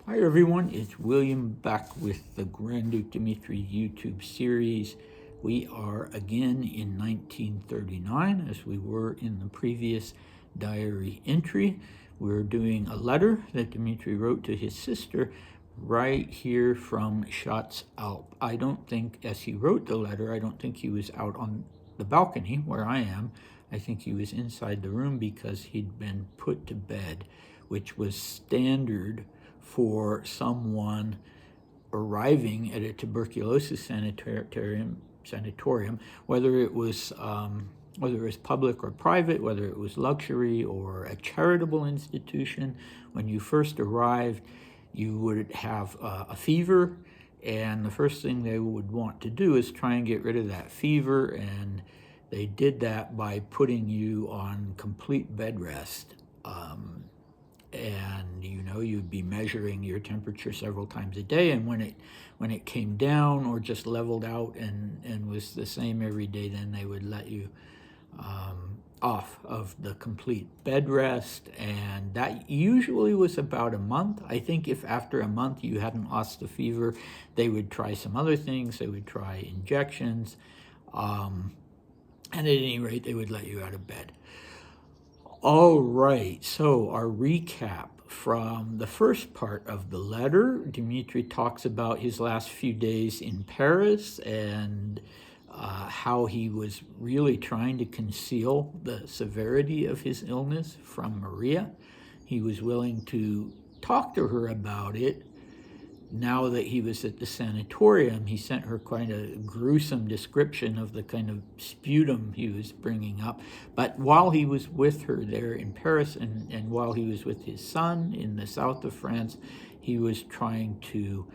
Hi everyone, it's William back with the Grand Duke Dmitri YouTube series. We are again in 1939 as we were in the previous diary entry. We're doing a letter that Dmitri wrote to his sister right here from Schatz Alp. I don't think, as he wrote the letter, I don't think he was out on the balcony where I am. I think he was inside the room because he'd been put to bed, which was standard for someone arriving at a tuberculosis sanatorium, whether it was public or private, whether it was luxury or a charitable institution. When you first arrived, you would have a fever, and the first thing they would want to do is try and get rid of that fever, and they did that by putting you on complete bed rest. And you'd be measuring your temperature several times a day, and when it came down or just leveled out and was the same every day, then they would let you off of the complete bed rest, and that usually was about a month. I think if after a month you hadn't lost the fever, they would try some other things. They would try injections, and at any rate, they would let you out of bed. All right, so our recap from the first part of the letter. Dmitri talks about his last few days in Paris and how he was really trying to conceal the severity of his illness from Maria. He was willing to talk to her about it. Now that he was at the sanatorium, he sent her quite a gruesome description of the kind of sputum he was bringing up. But while he was with her there in Paris and while he was with his son in the south of France, he was trying to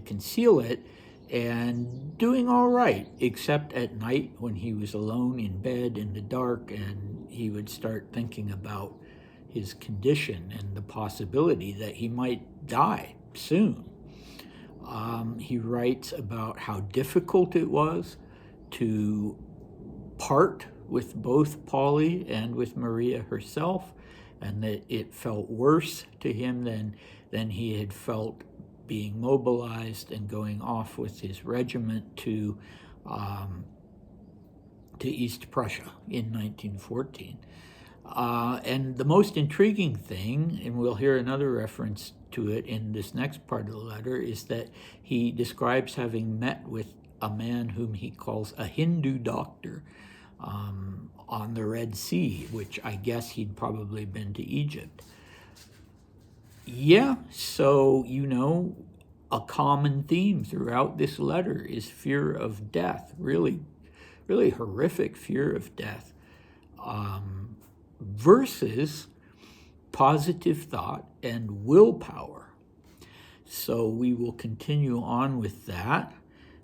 conceal it and doing all right, except at night when he was alone in bed in the dark, and he would start thinking about his condition and the possibility that he might die soon. He writes about how difficult it was to part with both Polly and with Maria herself, and that it felt worse to him than he had felt being mobilized and going off with his regiment to East Prussia in 1914. And the most intriguing thing, and we'll hear another reference to it in this next part of the letter, is that he describes having met with a man whom he calls a Hindu doctor on the Red Sea, which I guess he'd probably been to Egypt. Yeah, so, a common theme throughout this letter is fear of death, really, really horrific fear of death. Versus positive thought and willpower. So we will continue on with that.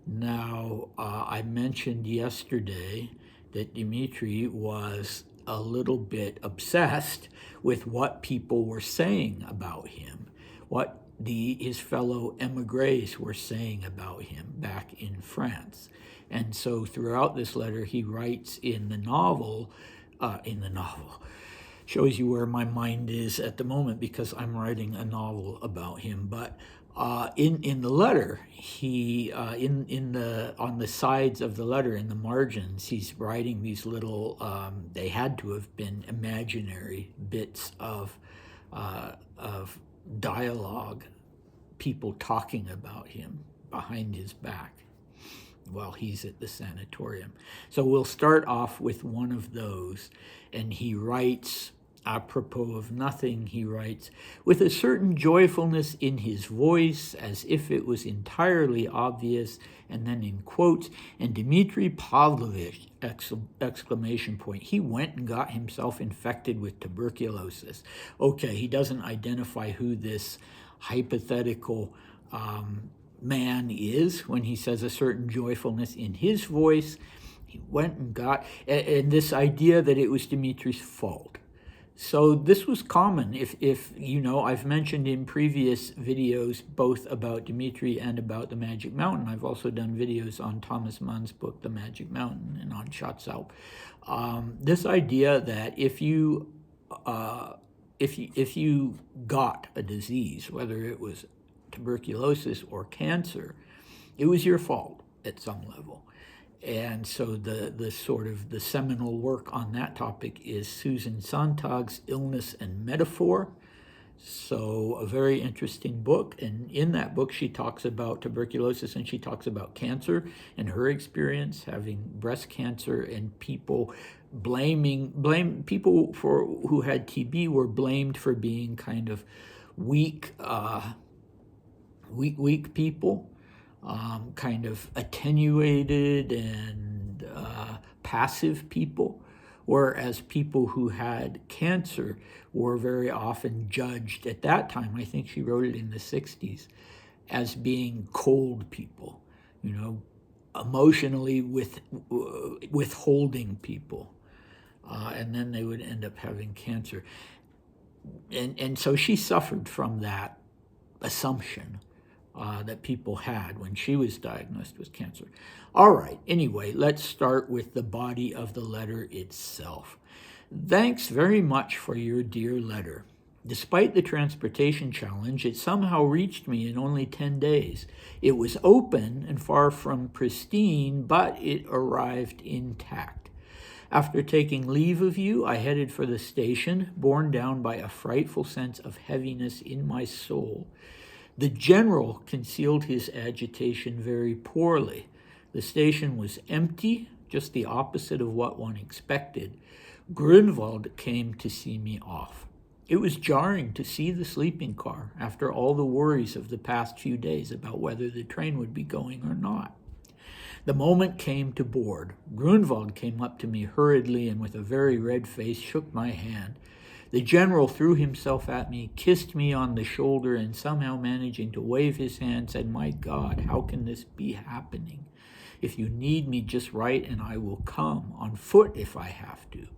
Now, I mentioned yesterday that Dmitri was a little bit obsessed with what people were saying about him, what his fellow emigres were saying about him back in France. And so throughout this letter, he writes in the novel, shows you where my mind is at the moment because I'm writing a novel about him. But in the letter, he on the sides of the letter, in the margins, he's writing these little they had to have been imaginary bits of dialogue, people talking about him behind his back while he's at the sanatorium. So we'll start off with one of those, and he writes, apropos of nothing, he writes, with a certain joyfulness in his voice, as if it was entirely obvious, and then in quotes, and Dmitri Pavlovich, exclamation point, he went and got himself infected with tuberculosis. Okay, he doesn't identify who this hypothetical man is when he says a certain joyfulness in his voice. He went and got, and this idea that it was Dmitri's fault. So this was common. If I've mentioned in previous videos both about Dmitri and about the Magic Mountain. I've also done videos on Thomas Mann's book, The Magic Mountain, and on Schatz Alp. This idea that if you if you got a disease, whether it was tuberculosis or cancer, it was your fault at some level. And so the sort of the seminal work on that topic is Susan Sontag's Illness and Metaphor. So a very interesting book. And in that book, she talks about tuberculosis and she talks about cancer and her experience having breast cancer, and people blame people for who had TB were blamed for being kind of weak people, kind of attenuated and passive people, whereas people who had cancer were very often judged at that time, I think she wrote it in the 60s, as being cold people, emotionally withholding people. And then they would end up having cancer. And so she suffered from that assumption that people had when she was diagnosed with cancer. All right, anyway, let's start with the body of the letter itself. Thanks very much for your dear letter. Despite the transportation challenge, it somehow reached me in only 10 days. It was open and far from pristine, but it arrived intact. After taking leave of you, I headed for the station, borne down by a frightful sense of heaviness in my soul. The general concealed his agitation very poorly. The station was empty, just the opposite of what one expected. Grunwald came to see me off. It was jarring to see the sleeping car after all the worries of the past few days about whether the train would be going or not. The moment came to board. Grunwald came up to me hurriedly and with a very red face shook my hand. The general threw himself at me, kissed me on the shoulder, and somehow managing to wave his hand, said, "My God, how can this be happening? If you need me, just write and I will come, on foot if I have to."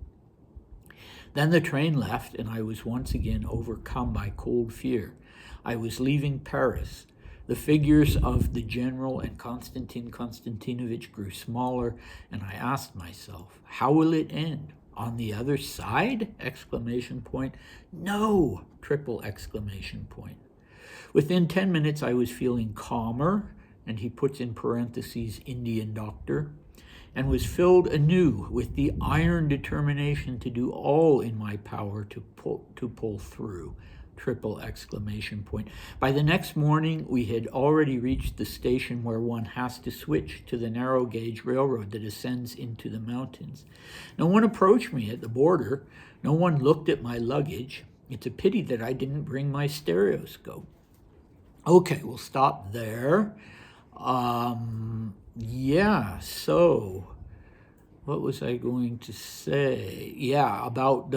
Then the train left, and I was once again overcome by cold fear. I was leaving Paris. The figures of the general and Konstantin Konstantinovich grew smaller, and I asked myself, how will it end? On the other side? Exclamation point. No! Triple exclamation point. Within 10 minutes, I was feeling calmer, and he puts in parentheses, Indian doctor, and was filled anew with the iron determination to do all in my power to pull through. Triple exclamation point. By the next morning, we had already reached the station where one has to switch to the narrow gauge railroad that ascends into the mountains. No one approached me at the border. No one looked at my luggage. It's a pity that I didn't bring my stereoscope. Okay, we'll stop there. So what was I going to say? Yeah, about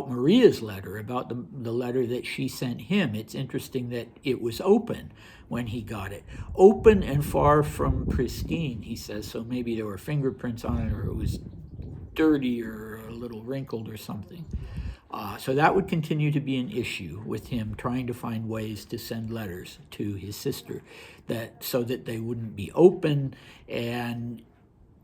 Maria's letter, about the letter that she sent him. It's interesting that it was open when he got it. Open and far from pristine, he says. So maybe there were fingerprints on it, or it was dirty or a little wrinkled or something. So that would continue to be an issue with him trying to find ways to send letters to his sister so that they wouldn't be open, and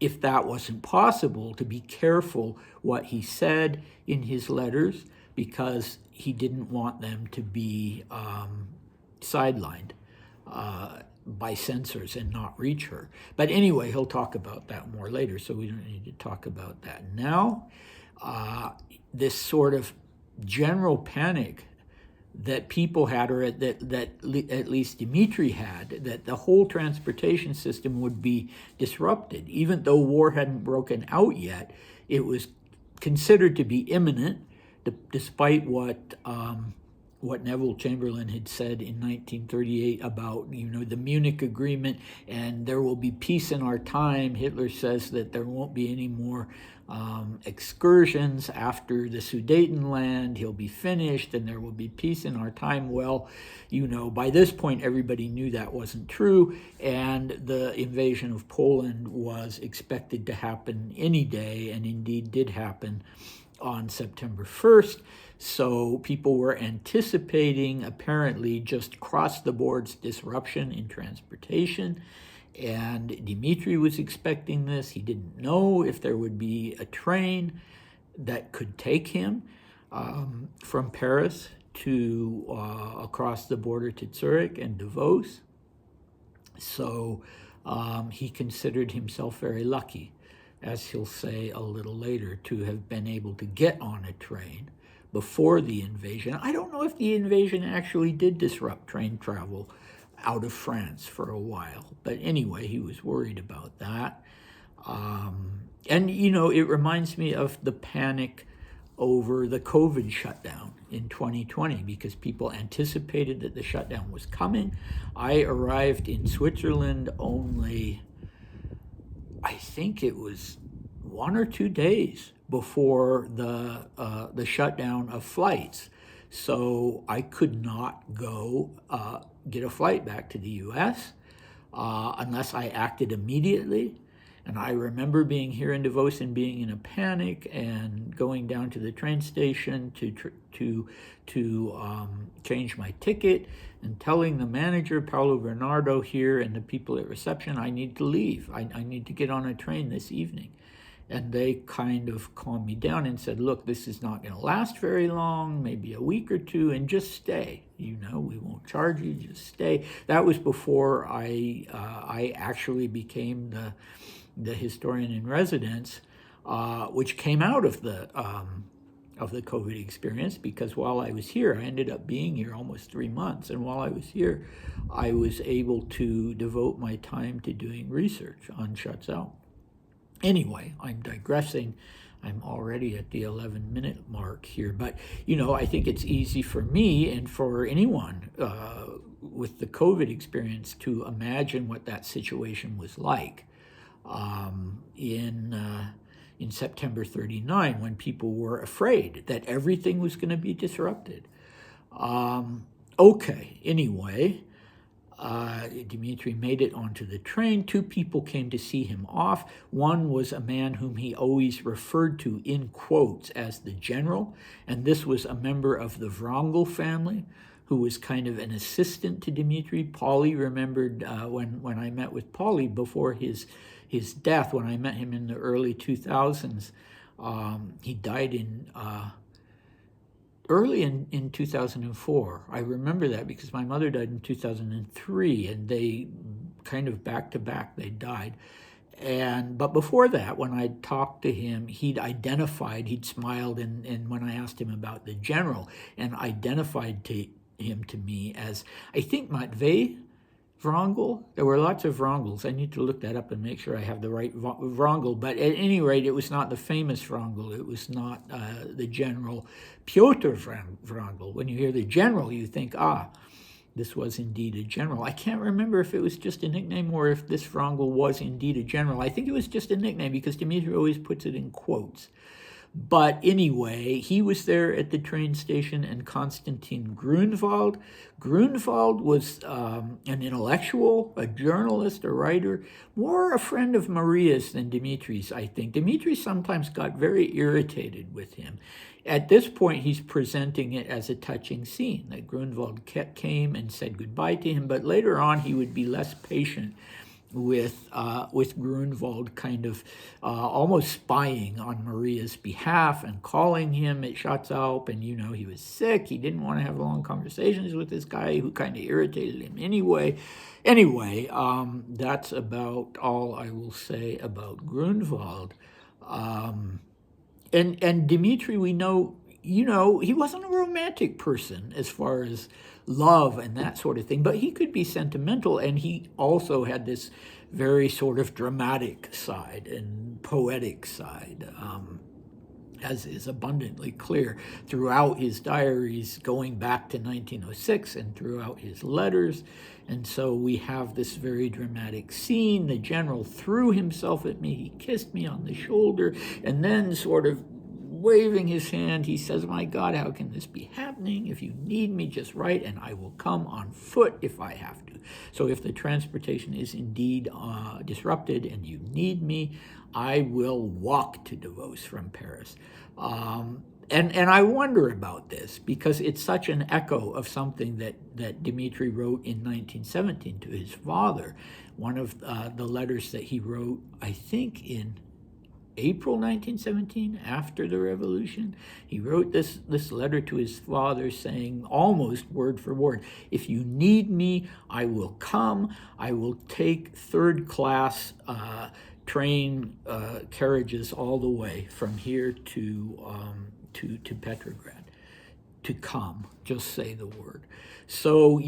if that wasn't possible, to be careful what he said in his letters, because he didn't want them to be sidelined by censors and not reach her. But anyway, he'll talk about that more later, so we don't need to talk about that now. This sort of general panic that people had, or that at least Dmitri had, that the whole transportation system would be disrupted. Even though war hadn't broken out yet, it was considered to be imminent, despite what Neville Chamberlain had said in 1938 about, the Munich Agreement, and there will be peace in our time. Hitler says that there won't be any more excursions after the Sudetenland. He'll be finished, and there will be peace in our time. Well, by this point, everybody knew that wasn't true, and the invasion of Poland was expected to happen any day, and indeed did happen on September 1st. So people were anticipating, apparently, just cross-the-boards disruption in transportation. And Dmitri was expecting this. He didn't know if there would be a train that could take him. from Paris to across the border to Zurich and Davos. So he considered himself very lucky, as he'll say a little later, to have been able to get on a train before the invasion. I don't know if the invasion actually did disrupt train travel out of France for a while, but anyway, he was worried about that. And, you know, it reminds me of the panic over the COVID shutdown in 2020 because people anticipated that the shutdown was coming. I arrived in Switzerland only, I think it was 1 or 2 days before the shutdown of flights. So I could not go get a flight back to the U.S. Unless I acted immediately. And I remember being here in Davos and being in a panic and going down to the train station to change my ticket and telling the manager, Paolo Bernardo, here and the people at reception, I need to leave. I need to get on a train this evening. And they kind of calmed me down and said, look, this is not going to last very long, maybe a week or two, and just stay. You know, we won't charge you, just stay. That was before I actually became the historian in residence, which came out of the COVID experience, because while I was here, I ended up being here almost 3 months, and while I was here, I was able to devote my time to doing research on Shuts Out. Anyway, I'm digressing. I'm already at the 11-minute mark here, but you know, I think it's easy for me and for anyone with the COVID experience to imagine what that situation was like in September 39, when people were afraid that everything was going to be disrupted. Okay, anyway, Dmitri made it onto the train. 2 people came to see him off. One was a man whom he always referred to in quotes as the general, and this was a member of the Wrangel family who was kind of an assistant to Dmitri. Pauly remembered when I met with Pauly before his death, when I met him in the early 2000s, he died early in 2004. I remember that because my mother died in 2003, and they kind of back to back, they died. But before that, when I talked to him, he'd smiled, and when I asked him about the general, and identified him to me as, I think, Matvey Wrangel. There were lots of Wrangels. I need to look that up and make sure I have the right Wrangel. But at any rate, it was not the famous Wrangel. It was not the general Pyotr Wrangel. When you hear the general, you think, this was indeed a general. I can't remember if it was just a nickname or if this Wrangel was indeed a general. I think it was just a nickname because Dmitri always puts it in quotes. But anyway, he was there at the train station, and Konstantin Grunwald. Grunwald was an intellectual, a journalist, a writer, more a friend of Maria's than Dmitri's, I think. Dmitri sometimes got very irritated with him. At this point, he's presenting it as a touching scene, that Grunwald came and said goodbye to him, but later on he would be less patient with Grunwald kind of almost spying on Maria's behalf and calling him at Schatzalp, and you know, he was sick. He didn't want to have long conversations with this guy who kind of irritated him anyway. Anyway, that's about all I will say about Grunwald. And Dmitri, we know, you know, he wasn't a romantic person as far as love and that sort of thing, but he could be sentimental, and he also had this very sort of dramatic side and poetic side, as is abundantly clear throughout his diaries going back to 1906 and throughout his letters. And so we have this very dramatic scene. The general threw himself at me, he kissed me on the shoulder, and then sort of waving his hand, he says, my God, how can this be happening? If you need me, just write, and I will come on foot if I have to. So if the transportation is indeed disrupted and you need me, I will walk to Davos from Paris. And I wonder about this because it's such an echo of something that Dmitri wrote in 1917 to his father. One of the letters that he wrote, I think in April 1917, after the revolution. He wrote this letter to his father saying, almost word for word, if you need me, I will come. I will take third class train carriages all the way from here to Petrograd. To come, just say the word. So,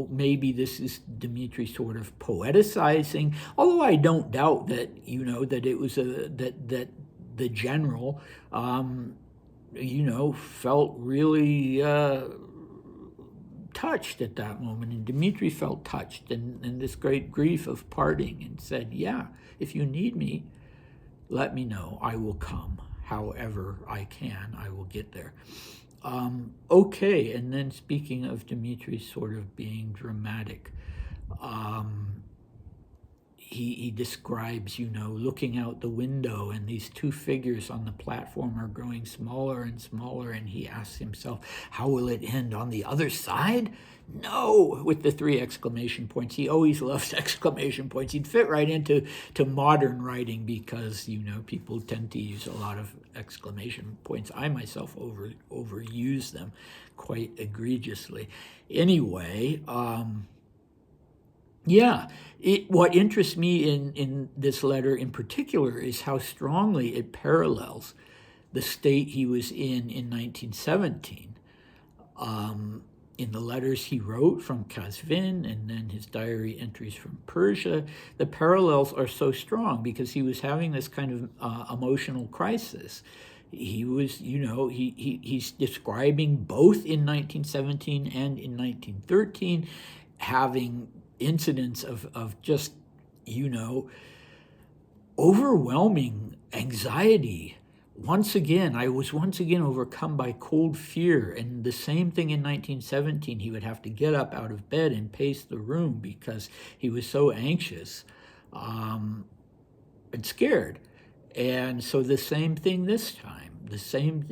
maybe this is Dmitri sort of poeticizing, although I don't doubt that, that it was that the general, felt really touched at that moment. And Dmitri felt touched in this great grief of parting and said, yeah, if you need me, let me know. I will come. However I can, I will get there. Okay, and then speaking of Dmitri sort of being dramatic, he describes, looking out the window and these two figures on the platform are growing smaller and smaller, and he asks himself, how will it end on the other side? No, with the 3 exclamation points. He always loves exclamation points. He'd fit right into modern writing because, people tend to use a lot of exclamation points. I myself overuse them quite egregiously. Anyway, what interests me in this letter in particular is how strongly it parallels the state he was in 1917. In the letters he wrote from Kazvin and then his diary entries from Persia, the parallels are so strong because he was having this kind of emotional crisis. He was, he's describing both in 1917 and in 1913 having incidents of just, overwhelming anxiety. I was once again overcome by cold fear. And the same thing in 1917, he would have to get up out of bed and pace the room because he was so anxious and scared. And so the same thing this time,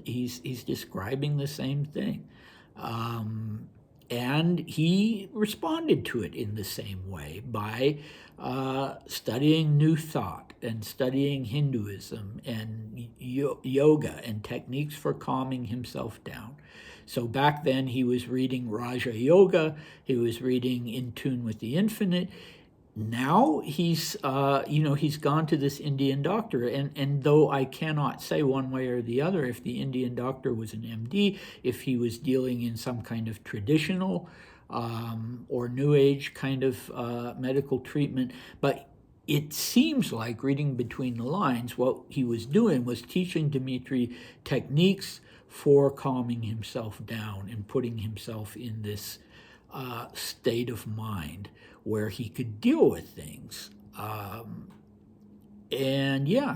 he's describing the same thing. And he responded to it in the same way by studying New Thought and studying Hinduism and yoga and techniques for calming himself down. So back then he was reading Raja Yoga, he was reading In Tune with the Infinite. Now he's gone to this Indian doctor, and though I cannot say one way or the other if the Indian doctor was an MD, if he was dealing in some kind of traditional or New Age kind of medical treatment, but it seems like, reading between the lines, what he was doing was teaching Dmitri techniques for calming himself down and putting himself in this state of mind where he could deal with things.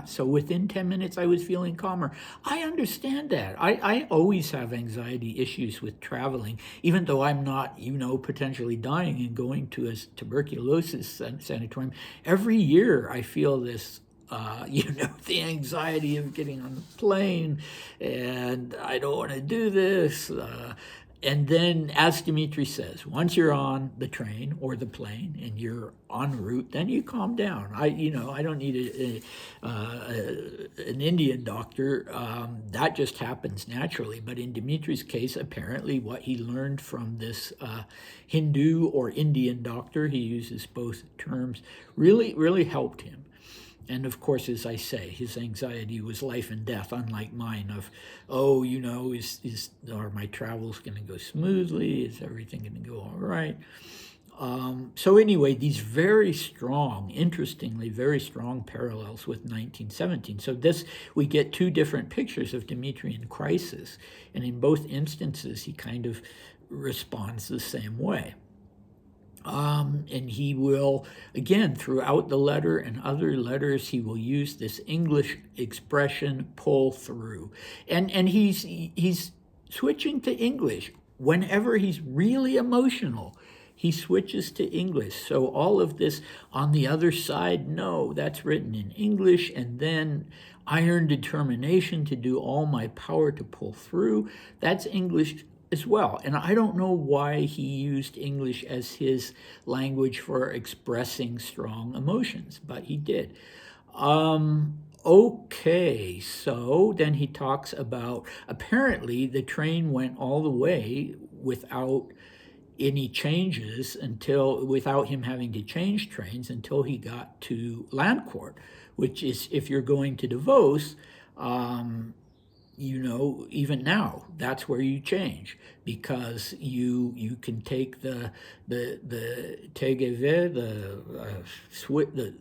So within 10 minutes, I was feeling calmer. I understand that. I always have anxiety issues with traveling, even though I'm not, potentially dying and going to a tuberculosis sanatorium. Every year I feel this, the anxiety of getting on the plane, and I don't want to do this. And then, as Dmitri says, once you're on the train or the plane and you're en route, then you calm down. I don't need an Indian doctor. That just happens naturally. But in Dmitri's case, apparently what he learned from this Hindu or Indian doctor, he uses both terms, really helped him. And of course, as I say, his anxiety was life and death, unlike mine of, are my travels going to go smoothly? Is everything going to go all right? So anyway, these interestingly, very strong parallels with 1917. So we get 2 different pictures of Dmitri in crisis. And in both instances, he kind of responds the same way. And he will, again, throughout the letter and other letters, he will use this English expression, pull through. And he's switching to English. Whenever he's really emotional, he switches to English. So all of this on the other side, no, that's written in English. And then iron determination to do all my power to pull through, that's English as well. And I don't know why he used English as his language for expressing strong emotions, but he did. Okay, so then he talks about apparently the train went all the way without any changes until without him having to change trains until he got to Landcourt, which is if you're going to Davos, um, even now that's where you change because you can take the TGV,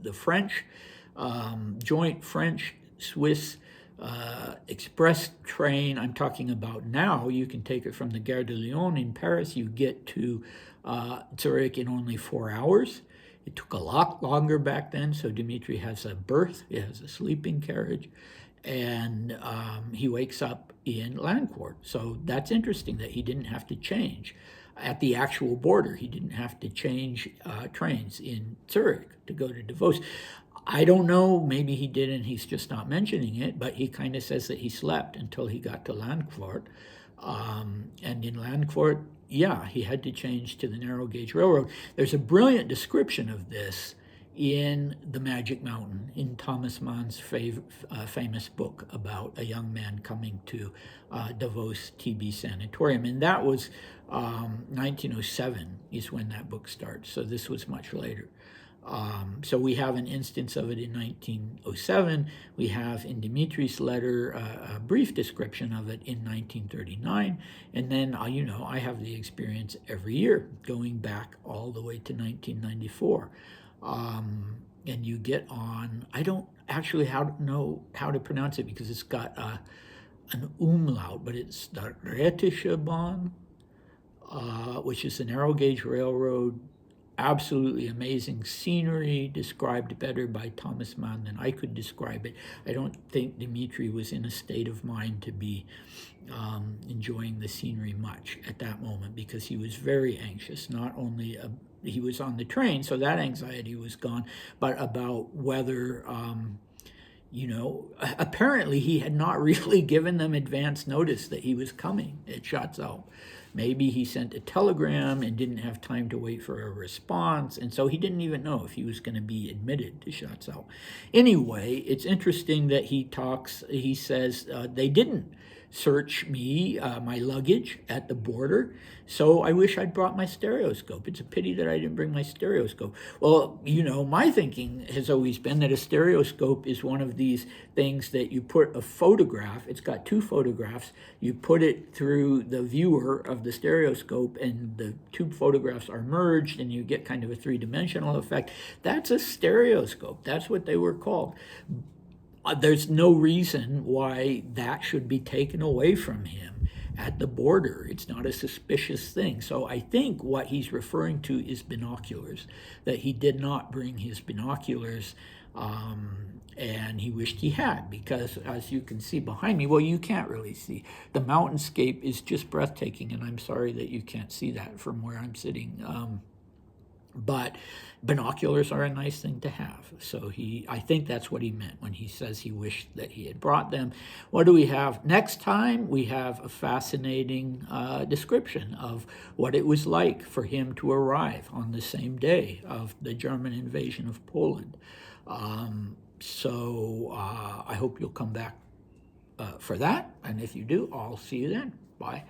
the French joint French Swiss express train. I'm talking about now. You can take it from the Gare de Lyon in Paris. You get to Zurich in only 4 hours. It took a lot longer back then, so Dmitri has a berth, he has a sleeping carriage, and he wakes up in Landcourt. So that's interesting that he didn't have to change at the actual border. He didn't have to change trains in Zurich to go to Davos. I don't know, maybe he did and he's just not mentioning it, but he kind of says that he slept until he got to Landquart. And in Landquart, yeah, he had to change to the narrow gauge railroad. There's a brilliant description of this in The Magic Mountain, in Thomas Mann's famous book about a young man coming to Davos TB Sanatorium. And that was 1907 is when that book starts, so this was much later. So we have an instance of it in 1907. We have in Dmitri's letter a brief description of it in 1939. And then, I have the experience every year going back all the way to 1994. And you get on, I don't actually know how to pronounce it because it's got an umlaut, but it's the Rhätische Bahn, which is the narrow gauge railroad. Absolutely amazing scenery, described better by Thomas Mann than I could describe it. I don't think Dmitri was in a state of mind to be enjoying the scenery much at that moment because he was very anxious. Not only he was on the train, so that anxiety was gone, but about whether apparently he had not really given them advance notice that he was coming at Chatzau. Maybe he sent a telegram and didn't have time to wait for a response, and so he didn't even know if he was going to be admitted to Chatzau. Anyway, it's interesting that he says they didn't search me, my luggage at the border, so I wish I'd brought my stereoscope. It's a pity that I didn't bring my stereoscope. Well, my thinking has always been that a stereoscope is one of these things that you put a photograph, it's got two photographs, you put it through the viewer of the stereoscope and the two photographs are merged and you get kind of a three-dimensional effect. That's a stereoscope. That's what they were called. There's no reason why that should be taken away from him at the border. It's not a suspicious thing. So I think what he's referring to is binoculars, that he did not bring his binoculars, and he wished he had, because as you can see behind me, well, you can't really see. The mountainscape is just breathtaking, and I'm sorry that you can't see that from where I'm sitting. But binoculars are a nice thing to have. So I think that's what he meant when he says he wished that he had brought them. What do we have next time? We have a fascinating description of what it was like for him to arrive on the same day of the German invasion of Poland. So I hope you'll come back for that. And if you do, I'll see you then. Bye.